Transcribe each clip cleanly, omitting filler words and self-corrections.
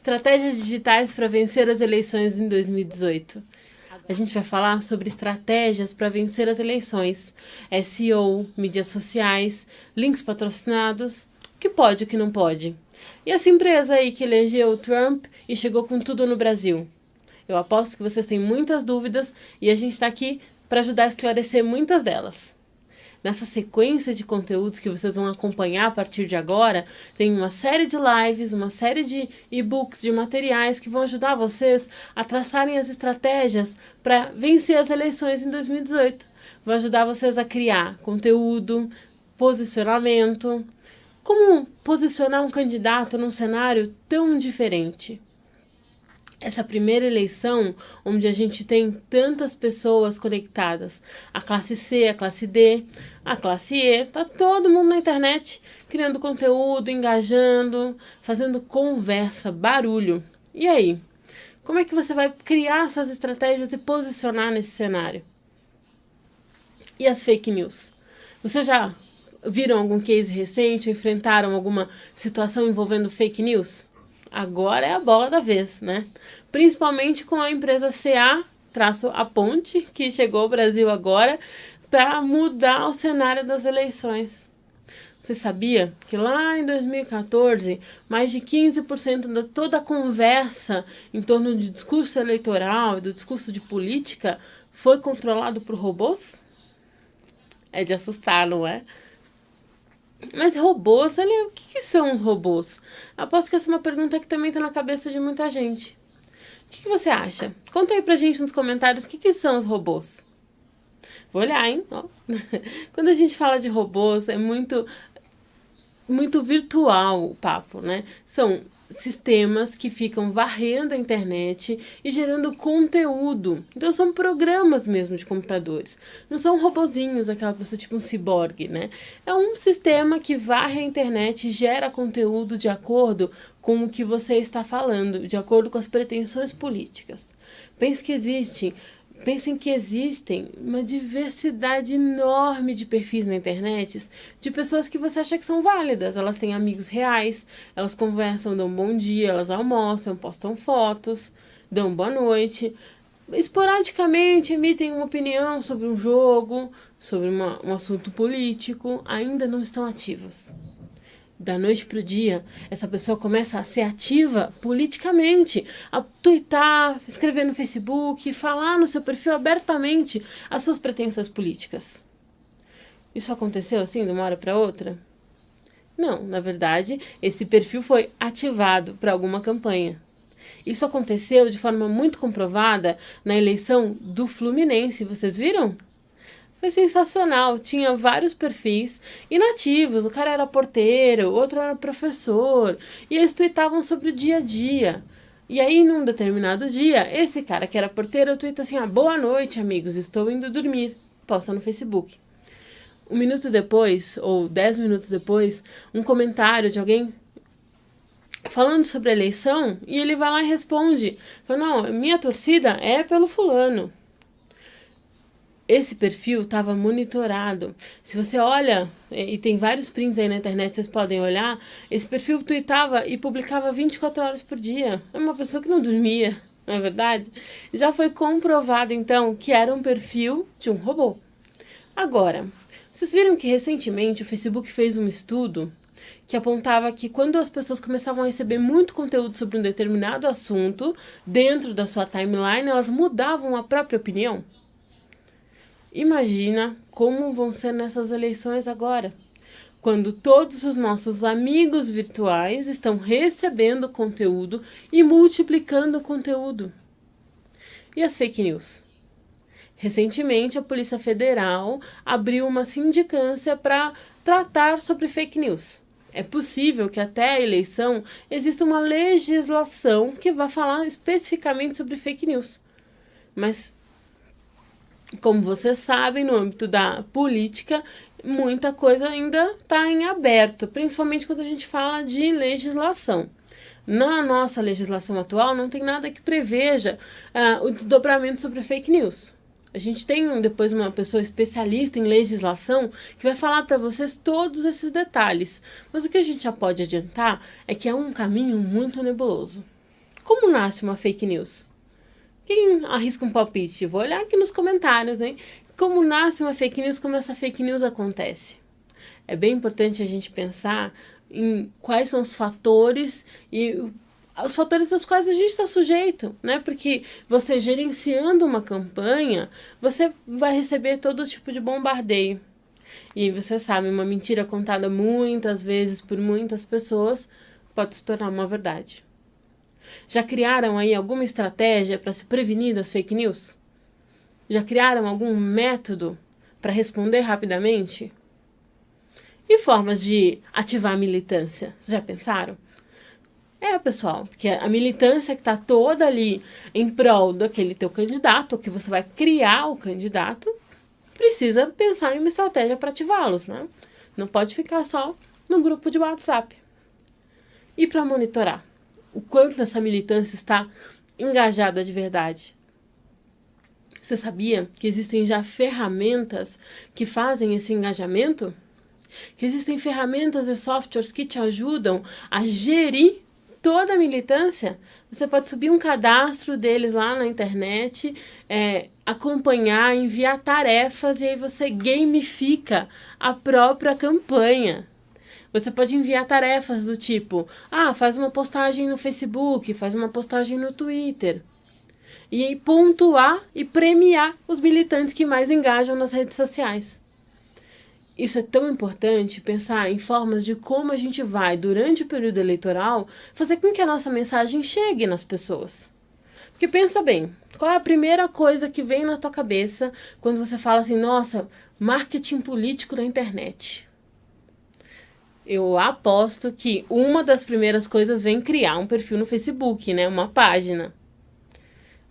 Estratégias digitais para vencer as eleições em 2018. A gente vai falar sobre estratégias para vencer as eleições, SEO, mídias sociais, links patrocinados, o que pode e o que não pode. E essa empresa aí que elegeu o Trump e chegou com tudo no Brasil. Eu aposto que vocês têm muitas dúvidas e a gente está aqui para ajudar a esclarecer muitas delas. Nessa sequência de conteúdos que vocês vão acompanhar a partir de agora, tem uma série de lives, uma série de e-books, de materiais que vão ajudar vocês a traçarem as estratégias para vencer as eleições em 2018. Vão ajudar vocês a criar conteúdo, posicionamento, como posicionar um candidato num cenário tão diferente. Essa primeira eleição, onde a gente tem tantas pessoas conectadas, a classe C, a classe D, a classe E, tá todo mundo na internet, criando conteúdo, engajando, fazendo conversa, barulho. E aí? Como é que você vai criar suas estratégias e posicionar nesse cenário? E as fake news? Vocês já viram algum case recente, enfrentaram alguma situação envolvendo fake news? Agora é a bola da vez, né? Principalmente com a empresa CA-A Ponte, que chegou ao Brasil agora para mudar o cenário das eleições. Você sabia que lá em 2014, mais de 15% de toda a conversa em torno de discurso eleitoral e do discurso de política foi controlado por robôs? É de assustar, não é? Mas robôs, o que são os robôs? Aposto que essa é uma pergunta que também está na cabeça de muita gente. O que você acha? Conta aí pra gente nos comentários o que são os robôs. Vou olhar, hein? Ó. Quando a gente fala de robôs, é muito virtual o papo, né? São sistemas que ficam varrendo a internet e gerando conteúdo. Então são programas mesmo de computadores. Não são robozinhos, aquela pessoa tipo um ciborgue, né? É um sistema que varre a internet e gera conteúdo de acordo com o que você está falando, de acordo com as pretensões políticas. Pensem que existem uma diversidade enorme de perfis na internet, de pessoas que você acha que são válidas. Elas têm amigos reais, elas conversam, dão bom dia, elas almoçam, postam fotos, dão boa noite. Esporadicamente emitem uma opinião sobre um jogo, sobre um assunto político, ainda não estão ativos. Da noite para o dia, essa pessoa começa a ser ativa politicamente, a tuitar, escrever no Facebook, falar no seu perfil abertamente as suas pretensões políticas. Isso aconteceu assim de uma hora para outra? Não, na verdade, esse perfil foi ativado para alguma campanha. Isso aconteceu de forma muito comprovada na eleição do Fluminense, vocês viram? Foi sensacional, tinha vários perfis inativos, o cara era porteiro, o outro era professor, e eles tuitavam sobre o dia a dia. E aí, num determinado dia, esse cara que era porteiro tuita assim, boa noite, amigos, estou indo dormir, posta no Facebook. 1 minuto depois, ou 10 minutos depois, um comentário de alguém falando sobre a eleição, e ele vai lá e responde, fala, não, minha torcida é pelo fulano. Esse perfil estava monitorado. Se você olha, e tem vários prints aí na internet, vocês podem olhar, esse perfil tweetava e publicava 24 horas por dia. É uma pessoa que não dormia, não é verdade? Já foi comprovado, então, que era um perfil de um robô. Agora, vocês viram que recentemente o Facebook fez um estudo que apontava que quando as pessoas começavam a receber muito conteúdo sobre um determinado assunto dentro da sua timeline, elas mudavam a própria opinião? Imagina como vão ser nessas eleições agora, quando todos os nossos amigos virtuais estão recebendo conteúdo e multiplicando o conteúdo. E as fake news? Recentemente, a Polícia Federal abriu uma sindicância para tratar sobre fake news. É possível que até a eleição exista uma legislação que vá falar especificamente sobre fake news. Mas como vocês sabem, no âmbito da política, muita coisa ainda está em aberto, principalmente quando a gente fala de legislação. Na nossa legislação atual, não tem nada que preveja o desdobramento sobre fake news. A gente tem depois uma pessoa especialista em legislação que vai falar para vocês todos esses detalhes. Mas o que a gente já pode adiantar é que é um caminho muito nebuloso. Como nasce uma fake news? Quem arrisca um palpite? Vou olhar aqui nos comentários, né? Como nasce uma fake news, como essa fake news acontece? É bem importante a gente pensar em quais são os fatores e os fatores aos quais a gente está sujeito, né? Porque você gerenciando uma campanha, você vai receber todo tipo de bombardeio. E você sabe, uma mentira contada muitas vezes por muitas pessoas pode se tornar uma verdade. Já criaram aí alguma estratégia para se prevenir das fake news? Já criaram algum método para responder rapidamente? E formas de ativar a militância? Vocês já pensaram? Pessoal, porque a militância que está toda ali em prol daquele teu candidato, ou que você vai criar o candidato, precisa pensar em uma estratégia para ativá-los, né? Não pode ficar só no grupo de WhatsApp. E para monitorar o quanto essa militância está engajada de verdade? Você sabia que existem já ferramentas que fazem esse engajamento? Que existem ferramentas e softwares que te ajudam a gerir toda a militância? Você pode subir um cadastro deles lá na internet, acompanhar, enviar tarefas e aí você gamifica a própria campanha. Você pode enviar tarefas do tipo, faz uma postagem no Facebook, faz uma postagem no Twitter. E aí pontuar e premiar os militantes que mais engajam nas redes sociais. Isso é tão importante, pensar em formas de como a gente vai, durante o período eleitoral, fazer com que a nossa mensagem chegue nas pessoas. Porque pensa bem, qual é a primeira coisa que vem na tua cabeça quando você fala assim, nossa, marketing político da internet? Eu aposto que uma das primeiras coisas vem criar um perfil no Facebook, né? Uma página.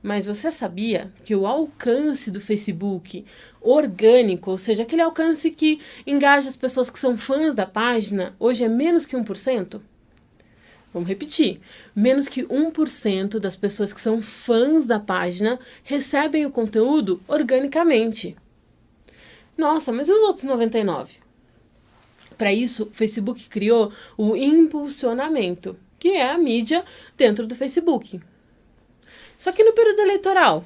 Mas você sabia que o alcance do Facebook orgânico, ou seja, aquele alcance que engaja as pessoas que são fãs da página, hoje é menos que 1%? Vamos repetir. Menos que 1% das pessoas que são fãs da página recebem o conteúdo organicamente. Nossa, mas e os outros 99%? Para isso, o Facebook criou o impulsionamento, que é a mídia dentro do Facebook. Só que no período eleitoral,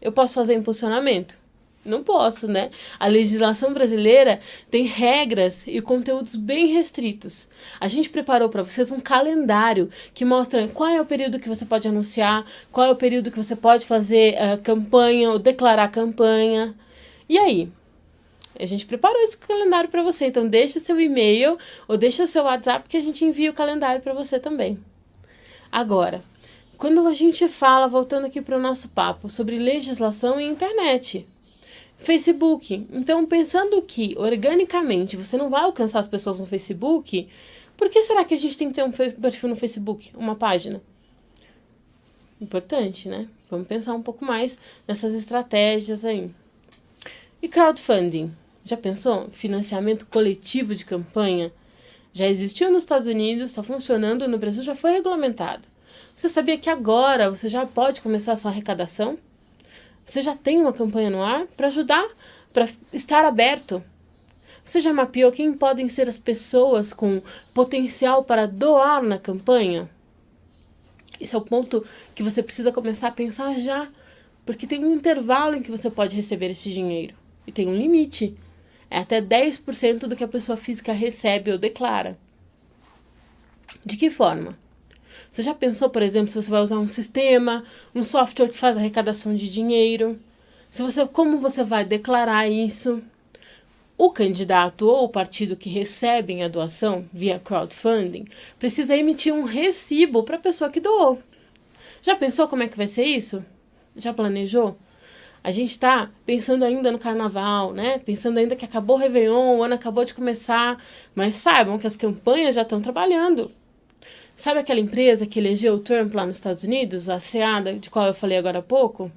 eu posso fazer impulsionamento? Não posso, né? A legislação brasileira tem regras e conteúdos bem restritos. A gente preparou para vocês um calendário que mostra qual é o período que você pode anunciar, qual é o período que você pode fazer campanha ou declarar campanha. E aí? A gente preparou esse calendário para você, então deixa seu e-mail ou deixa o seu WhatsApp que a gente envia o calendário para você também. Agora, quando a gente fala, voltando aqui para o nosso papo, sobre legislação e internet, Facebook, então pensando que organicamente você não vai alcançar as pessoas no Facebook, por que será que a gente tem que ter um perfil no Facebook, uma página? Importante, né? Vamos pensar um pouco mais nessas estratégias aí. E crowdfunding? Já pensou? Financiamento coletivo de campanha? Já existiu nos Estados Unidos, está funcionando, no Brasil já foi regulamentado. Você sabia que agora você já pode começar a sua arrecadação? Você já tem uma campanha no ar para ajudar, para estar aberto? Você já mapeou quem podem ser as pessoas com potencial para doar na campanha? Esse é o ponto que você precisa começar a pensar já, porque tem um intervalo em que você pode receber esse dinheiro e tem um limite. É até 10% do que a pessoa física recebe ou declara. De que forma? Você já pensou, por exemplo, se você vai usar um sistema, um software que faz arrecadação de dinheiro? Como você vai declarar isso? O candidato ou o partido que recebem a doação via crowdfunding precisa emitir um recibo para a pessoa que doou. Já pensou como é que vai ser isso? Já planejou? A gente está pensando ainda no carnaval, né? Pensando ainda que acabou o Réveillon, o ano acabou de começar. Mas saibam que as campanhas já estão trabalhando. Sabe aquela empresa que elegeu o Trump lá nos Estados Unidos, a SEADA, de qual eu falei agora há pouco?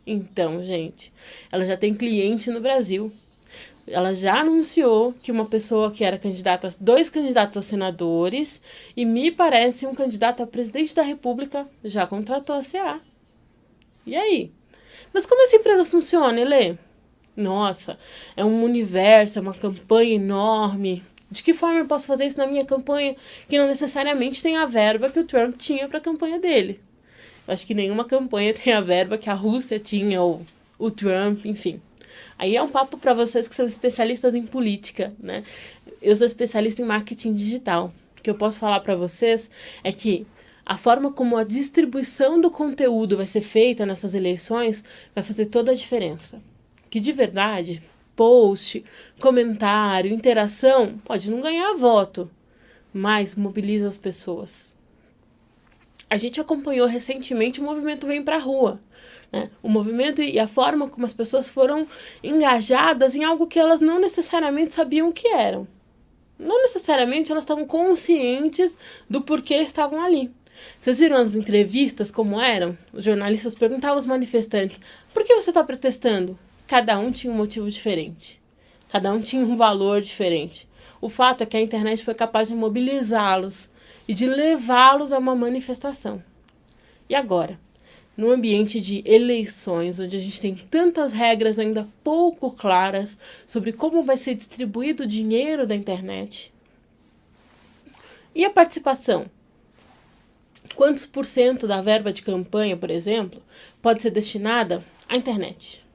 Então, gente, ela já tem cliente no Brasil. Ela já anunciou que uma pessoa que era candidata, 2 candidatos a senadores e me parece um candidato a presidente da República já contratou a CA. E aí? Mas como essa empresa funciona, Elê? Nossa, é um universo, é uma campanha enorme. De que forma eu posso fazer isso na minha campanha que não necessariamente tem a verba que o Trump tinha para a campanha dele? Eu acho que nenhuma campanha tem a verba que a Rússia tinha, ou o Trump, enfim. Aí é um papo para vocês que são especialistas em política, né? Eu sou especialista em marketing digital. O que eu posso falar para vocês é que a forma como a distribuição do conteúdo vai ser feita nessas eleições vai fazer toda a diferença. Que de verdade, post, comentário, interação, pode não ganhar voto, mas mobiliza as pessoas. A gente acompanhou recentemente o movimento Vem Pra Rua, né? O movimento e a forma como as pessoas foram engajadas em algo que elas não necessariamente sabiam o que eram. Não necessariamente elas estavam conscientes do porquê estavam ali. Vocês viram as entrevistas como eram? Os jornalistas perguntavam aos manifestantes: por que você está protestando? Cada um tinha um motivo diferente. Cada um tinha um valor diferente. O fato é que a internet foi capaz de mobilizá-los e de levá-los a uma manifestação. E agora? No ambiente de eleições, onde a gente tem tantas regras ainda pouco claras sobre como vai ser distribuído o dinheiro da internet. E a participação? Quantos por cento da verba de campanha, por exemplo, pode ser destinada à internet?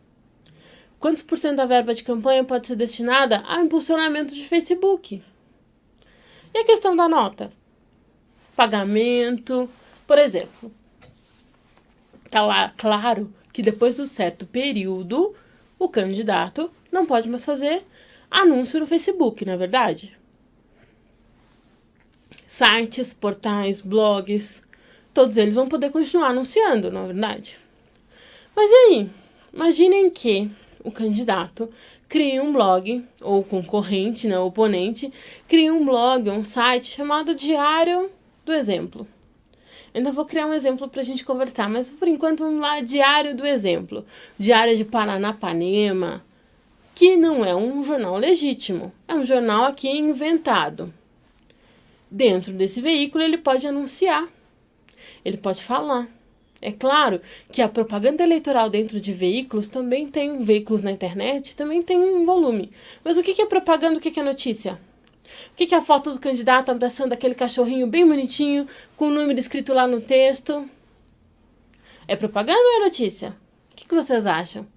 Quantos por cento da verba de campanha pode ser destinada ao impulsionamento de Facebook? E a questão da nota? Pagamento, por exemplo. Está lá claro que depois de um certo período, o candidato não pode mais fazer anúncio no Facebook, não é verdade? Sites, portais, blogs, todos eles vão poder continuar anunciando, não é verdade? Mas e aí? Imaginem que o candidato cria um blog, ou o concorrente, né, o oponente, cria um blog, um site chamado Diário do Exemplo. Ainda vou criar um exemplo para a gente conversar, mas por enquanto vamos lá, Diário do Exemplo. Diário de Paranapanema, que não é um jornal legítimo, é um jornal aqui inventado. Dentro desse veículo ele pode anunciar, ele pode falar. É claro que a propaganda eleitoral dentro de veículos também tem, veículos na internet, também tem um volume. Mas o que é propaganda, o que é notícia? O que é a foto do candidato abraçando aquele cachorrinho bem bonitinho, com o número escrito lá no texto? É propaganda ou é notícia? O que vocês acham?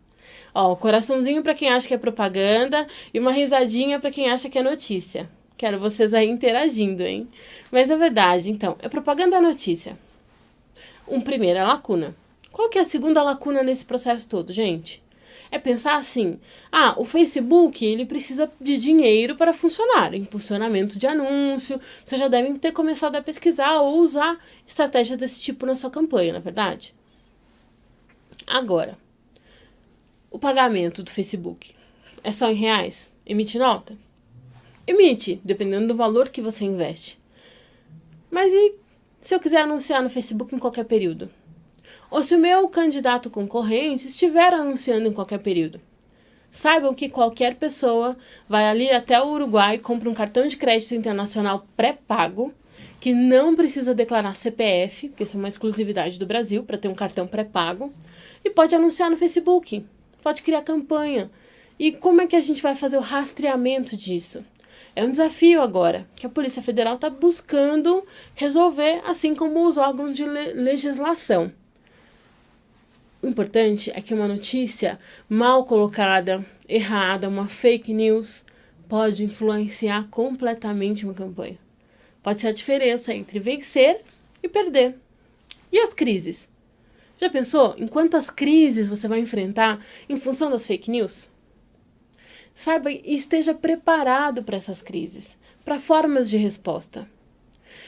Ó, coraçãozinho para quem acha que é propaganda e uma risadinha para quem acha que é notícia. Quero vocês aí interagindo, hein? Mas é verdade, então, é propaganda ou notícia? Primeira lacuna. Qual que é a segunda lacuna nesse processo todo, gente? É pensar assim, o Facebook ele precisa de dinheiro para funcionar, impulsionamento de anúncio, vocês já devem ter começado a pesquisar ou usar estratégias desse tipo na sua campanha, na verdade? Agora, o pagamento do Facebook é só em reais? Emite nota? Emite, dependendo do valor que você investe. Mas e se eu quiser anunciar no Facebook em qualquer período? Ou se o meu candidato concorrente estiver anunciando em qualquer período? Saibam que qualquer pessoa vai ali até o Uruguai, compra um cartão de crédito internacional pré-pago, que não precisa declarar CPF, porque isso é uma exclusividade do Brasil, para ter um cartão pré-pago, e pode anunciar no Facebook, pode criar campanha. E como é que a gente vai fazer o rastreamento disso? É um desafio agora, que a Polícia Federal está buscando resolver, assim como os órgãos de legislação. O importante é que uma notícia mal colocada, errada, uma fake news, pode influenciar completamente uma campanha. Pode ser a diferença entre vencer e perder. E as crises? Já pensou em quantas crises você vai enfrentar em função das fake news? Saiba e esteja preparado para essas crises, para formas de resposta.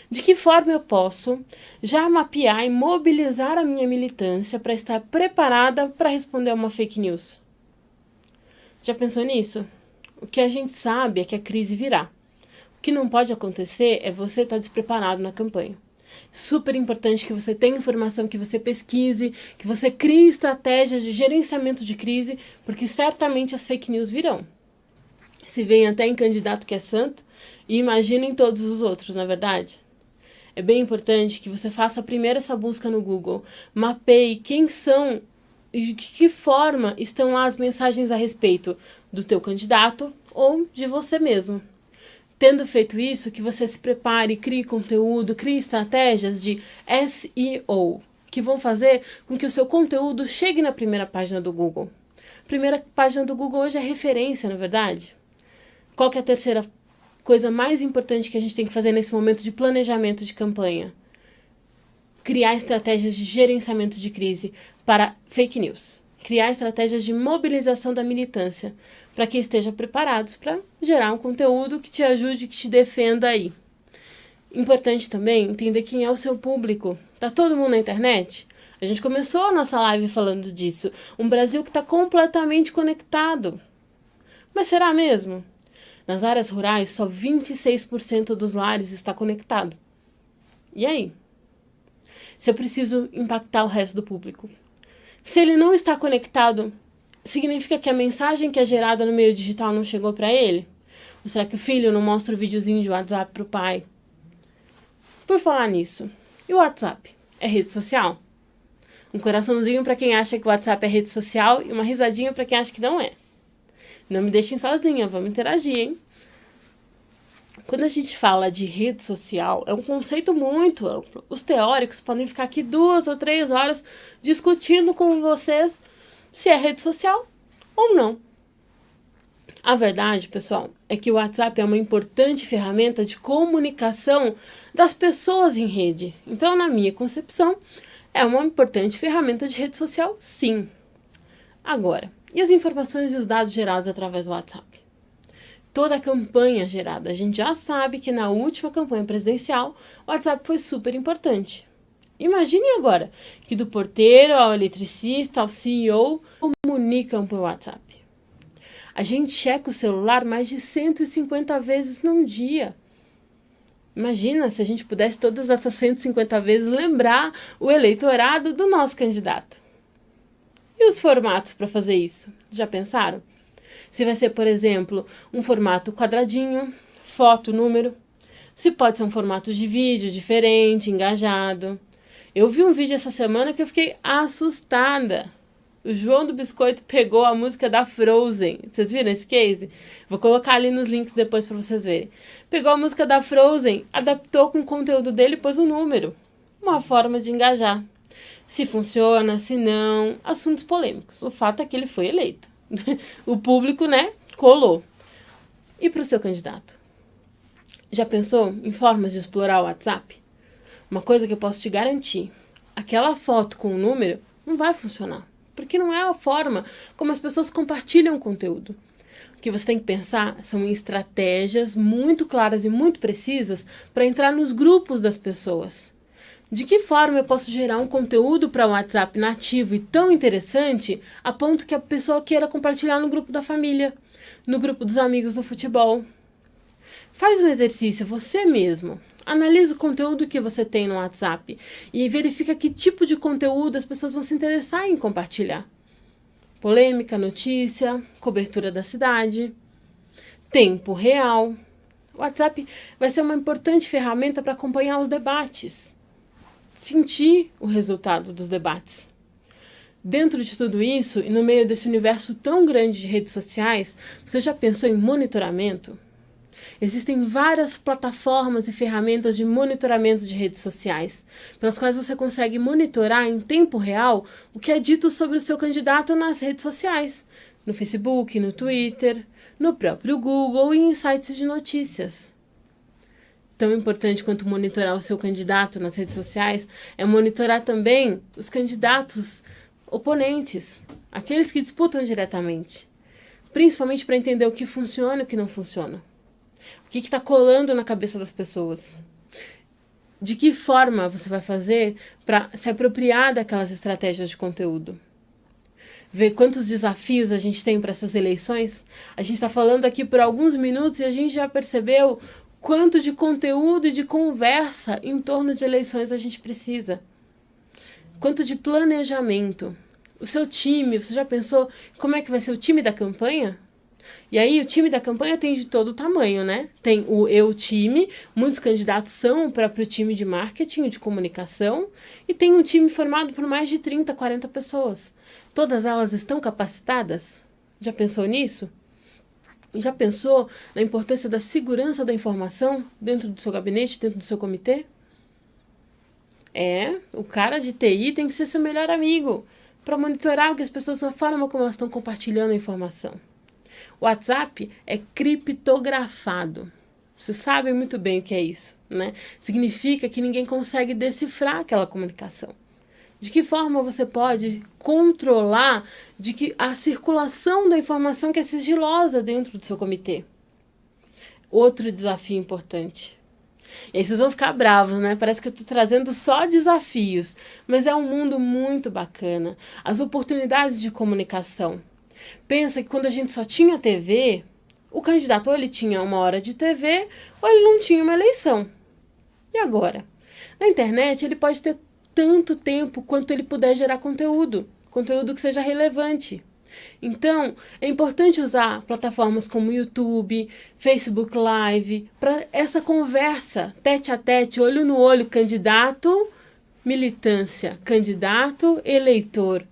De que forma eu posso já mapear e mobilizar a minha militância para estar preparada para responder a uma fake news? Já pensou nisso? O que a gente sabe é que a crise virá. O que não pode acontecer é você estar despreparado na campanha. Super importante que você tenha informação, que você pesquise, que você crie estratégias de gerenciamento de crise, porque certamente as fake news virão. Se vem até em candidato que é santo, e imagina em todos os outros, na verdade? É bem importante que você faça primeiro essa busca no Google, mapeie quem são e de que forma estão lá as mensagens a respeito do teu candidato ou de você mesmo. Tendo feito isso, que você se prepare, crie conteúdo, crie estratégias de SEO, que vão fazer com que o seu conteúdo chegue na primeira página do Google. A primeira página do Google hoje é referência, na verdade. Qual que é a terceira coisa mais importante que a gente tem que fazer nesse momento de planejamento de campanha? Criar estratégias de gerenciamento de crise para fake news. Criar estratégias de mobilização da militância, para que estejam preparados para gerar um conteúdo que te ajude, que te defenda aí. Importante também entender quem é o seu público. Tá todo mundo na internet? A gente começou a nossa live falando disso. Um Brasil que está completamente conectado. Mas será mesmo? Nas áreas rurais, só 26% dos lares está conectado. E aí? Se eu preciso impactar o resto do público? Se ele não está conectado, significa que a mensagem que é gerada no meio digital não chegou para ele? Ou será que o filho não mostra o videozinho de WhatsApp para o pai? Por falar nisso, e o WhatsApp? É rede social? Um coraçãozinho para quem acha que o WhatsApp é rede social e uma risadinha para quem acha que não é. Não me deixem sozinha, vamos interagir, hein? Quando a gente fala de rede social, é um conceito muito amplo. Os teóricos podem ficar aqui 2 ou 3 horas discutindo com vocês se é rede social ou não. A verdade, pessoal, é que o WhatsApp é uma importante ferramenta de comunicação das pessoas em rede. Então, na minha concepção, é uma importante ferramenta de rede social, sim. Agora, e as informações e os dados gerados através do WhatsApp? Toda a campanha gerada. A gente já sabe que na última campanha presidencial, o WhatsApp foi super importante. Imagine agora que do porteiro ao eletricista, ao CEO, comunicam por WhatsApp. A gente checa o celular mais de 150 vezes num dia. Imagina se a gente pudesse todas essas 150 vezes lembrar o eleitorado do nosso candidato. E os formatos para fazer isso? Já pensaram? Se vai ser, por exemplo, um formato quadradinho, foto, número. Se pode ser um formato de vídeo diferente, engajado. Eu vi um vídeo essa semana que eu fiquei assustada. O João do Biscoito pegou a música da Frozen. Vocês viram esse case? Vou colocar ali nos links depois para vocês verem. Pegou a música da Frozen, adaptou com o conteúdo dele e pôs um número. Uma forma de engajar. Se funciona, se não, assuntos polêmicos. O fato é que ele foi eleito. O público, né, colou. E para o seu candidato? Já pensou em formas de explorar o WhatsApp? Uma coisa que eu posso te garantir. Aquela foto com o número não vai funcionar. Porque não é a forma como as pessoas compartilham o conteúdo. O que você tem que pensar são em estratégias muito claras e muito precisas para entrar nos grupos das pessoas. De que forma eu posso gerar um conteúdo para o WhatsApp nativo e tão interessante a ponto que a pessoa queira compartilhar no grupo da família, no grupo dos amigos do futebol? Faz um exercício você mesmo. Analisa o conteúdo que você tem no WhatsApp e verifica que tipo de conteúdo as pessoas vão se interessar em compartilhar. Polêmica, notícia, cobertura da cidade, tempo real. O WhatsApp vai ser uma importante ferramenta para acompanhar os debates. Sentir o resultado dos debates. Dentro de tudo isso, e no meio desse universo tão grande de redes sociais, você já pensou em monitoramento? Existem várias plataformas e ferramentas de monitoramento de redes sociais, pelas quais você consegue monitorar em tempo real o que é dito sobre o seu candidato nas redes sociais, no Facebook, no Twitter, no próprio Google e em sites de notícias. Tão importante quanto monitorar o seu candidato nas redes sociais é monitorar também os candidatos oponentes, aqueles que disputam diretamente, principalmente para entender o que funciona e o que não funciona. O que está colando na cabeça das pessoas? De que forma você vai fazer para se apropriar daquelas estratégias de conteúdo? Ver quantos desafios a gente tem para essas eleições? A gente está falando aqui por alguns minutos e a gente já percebeu quanto de conteúdo e de conversa em torno de eleições a gente precisa. Quanto de planejamento. O seu time, você já pensou como é que vai ser o time da campanha? E aí o time da campanha tem de todo tamanho, né? Tem o eu-time, muitos candidatos são o próprio time de marketing, de comunicação, e tem um time formado por mais de 30, 40 pessoas. Todas elas estão capacitadas? Já pensou nisso? Já pensou na importância da segurança da informação dentro do seu gabinete, dentro do seu comitê? O cara de TI tem que ser seu melhor amigo para monitorar o que as pessoas, a forma como elas estão compartilhando a informação. O WhatsApp é criptografado. Vocês sabem muito bem o que é isso, né? Significa que ninguém consegue decifrar aquela comunicação. De que forma você pode controlar a circulação da informação que é sigilosa dentro do seu comitê? Outro desafio importante. E aí vocês vão ficar bravos, né? Parece que eu estou trazendo só desafios, mas é um mundo muito bacana. As oportunidades de comunicação. Pensa que quando a gente só tinha TV, o candidato ou ele tinha 1 hora de TV ou ele não tinha uma eleição. E agora? Na internet ele pode ter tanto tempo quanto ele puder gerar conteúdo que seja relevante. Então, é importante usar plataformas como YouTube, Facebook Live, para essa conversa tete a tete, olho no olho, candidato, militância, candidato, eleitor.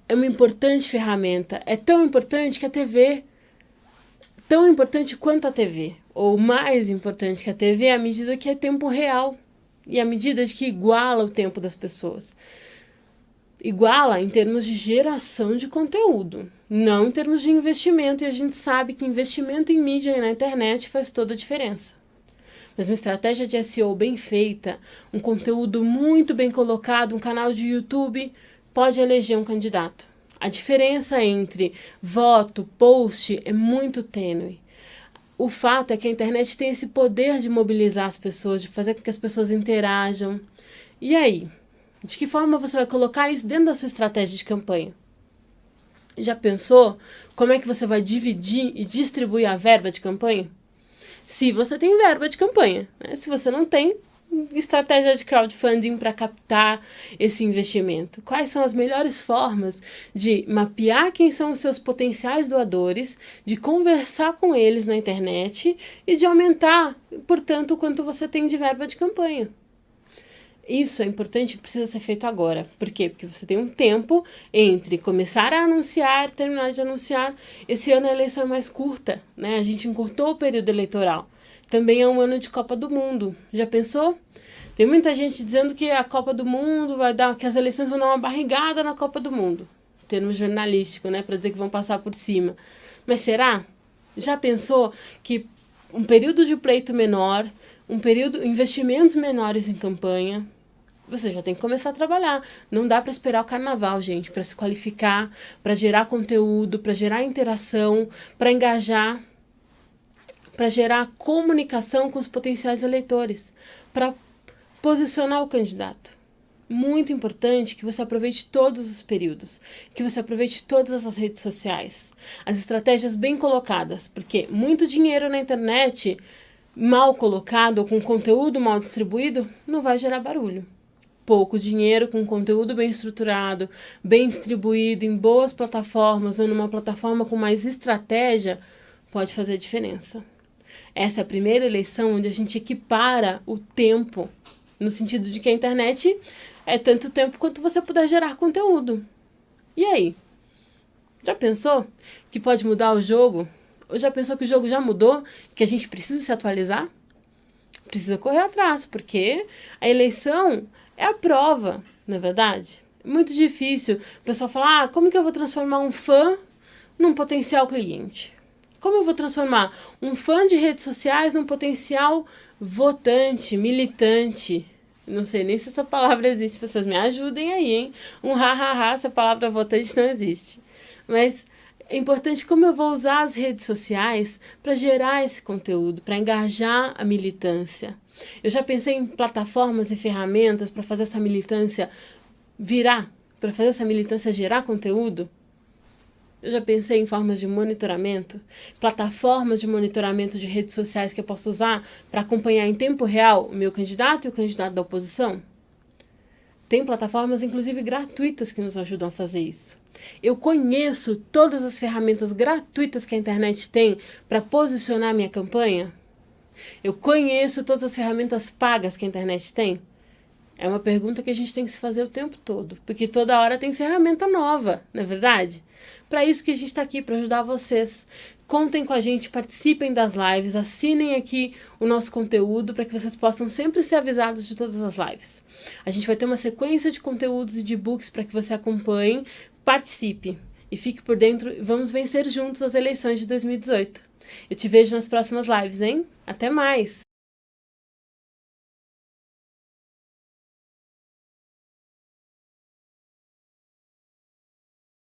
É uma importante ferramenta. É tão importante que a TV, tão importante quanto a TV, ou mais importante que a TV, à medida que é tempo real e à medida de que iguala o tempo das pessoas. Iguala em termos de geração de conteúdo, não em termos de investimento, e a gente sabe que investimento em mídia e na internet faz toda a diferença. Mas uma estratégia de SEO bem feita, um conteúdo muito bem colocado, um canal de YouTube, pode eleger um candidato. A diferença entre voto, post é muito tênue. O fato é que a internet tem esse poder de mobilizar as pessoas, de fazer com que as pessoas interajam. E aí? De que forma você vai colocar isso dentro da sua estratégia de campanha? Já pensou como é que você vai dividir e distribuir a verba de campanha? Se você tem verba de campanha, né? Se você não tem, estratégia de crowdfunding para captar esse investimento. Quais são as melhores formas de mapear quem são os seus potenciais doadores, de conversar com eles na internet e de aumentar, portanto, o quanto você tem de verba de campanha? Isso é importante e precisa ser feito agora. Por quê? Porque você tem um tempo entre começar a anunciar e terminar de anunciar. Esse ano a eleição é mais curta, né? A gente encurtou o período eleitoral. Também é um ano de Copa do Mundo. Já pensou? Tem muita gente dizendo que a Copa do Mundo que as eleições vão dar uma barrigada na Copa do Mundo. Em termos jornalísticos, né? Para dizer que vão passar por cima. Mas será? Já pensou que um período de pleito menor, investimentos menores em campanha, você já tem que começar a trabalhar. Não dá para esperar o carnaval, gente, para se qualificar, para gerar conteúdo, para gerar interação, para engajar, para gerar comunicação com os potenciais eleitores, para posicionar o candidato. Muito importante que você aproveite todos os períodos, que você aproveite todas as redes sociais, as estratégias bem colocadas, porque muito dinheiro na internet mal colocado ou com conteúdo mal distribuído não vai gerar barulho. Pouco dinheiro com conteúdo bem estruturado, bem distribuído em boas plataformas ou numa plataforma com mais estratégia pode fazer diferença. Essa é a primeira eleição onde a gente equipara o tempo, no sentido de que a internet é tanto tempo quanto você puder gerar conteúdo. E aí? Já pensou que pode mudar o jogo? Ou já pensou que o jogo já mudou, que a gente precisa se atualizar? Precisa correr atrás, porque a eleição é a prova, não é verdade? É muito difícil o pessoal falar, como que eu vou transformar um fã num potencial cliente? Como eu vou transformar um fã de redes sociais num potencial votante, militante? Não sei nem se essa palavra existe, vocês me ajudem aí, hein? Essa palavra votante não existe. Mas é importante como eu vou usar as redes sociais para gerar esse conteúdo, para engajar a militância. Eu já pensei em plataformas e ferramentas para fazer essa militância virar, para fazer essa militância gerar conteúdo. Eu já pensei em formas de monitoramento, plataformas de monitoramento de redes sociais que eu posso usar para acompanhar em tempo real o meu candidato e o candidato da oposição. Tem plataformas, inclusive, gratuitas que nos ajudam a fazer isso. Eu conheço todas as ferramentas gratuitas que a internet tem para posicionar a minha campanha. Eu conheço todas as ferramentas pagas que a internet tem. É uma pergunta que a gente tem que se fazer o tempo todo, porque toda hora tem ferramenta nova, não é verdade? Para isso que a gente está aqui, para ajudar vocês. Contem com a gente, participem das lives, assinem aqui o nosso conteúdo para que vocês possam sempre ser avisados de todas as lives. A gente vai ter uma sequência de conteúdos e de e-books para que você acompanhe, participe e fique por dentro e vamos vencer juntos as eleições de 2018. Eu te vejo nas próximas lives, hein? Até mais!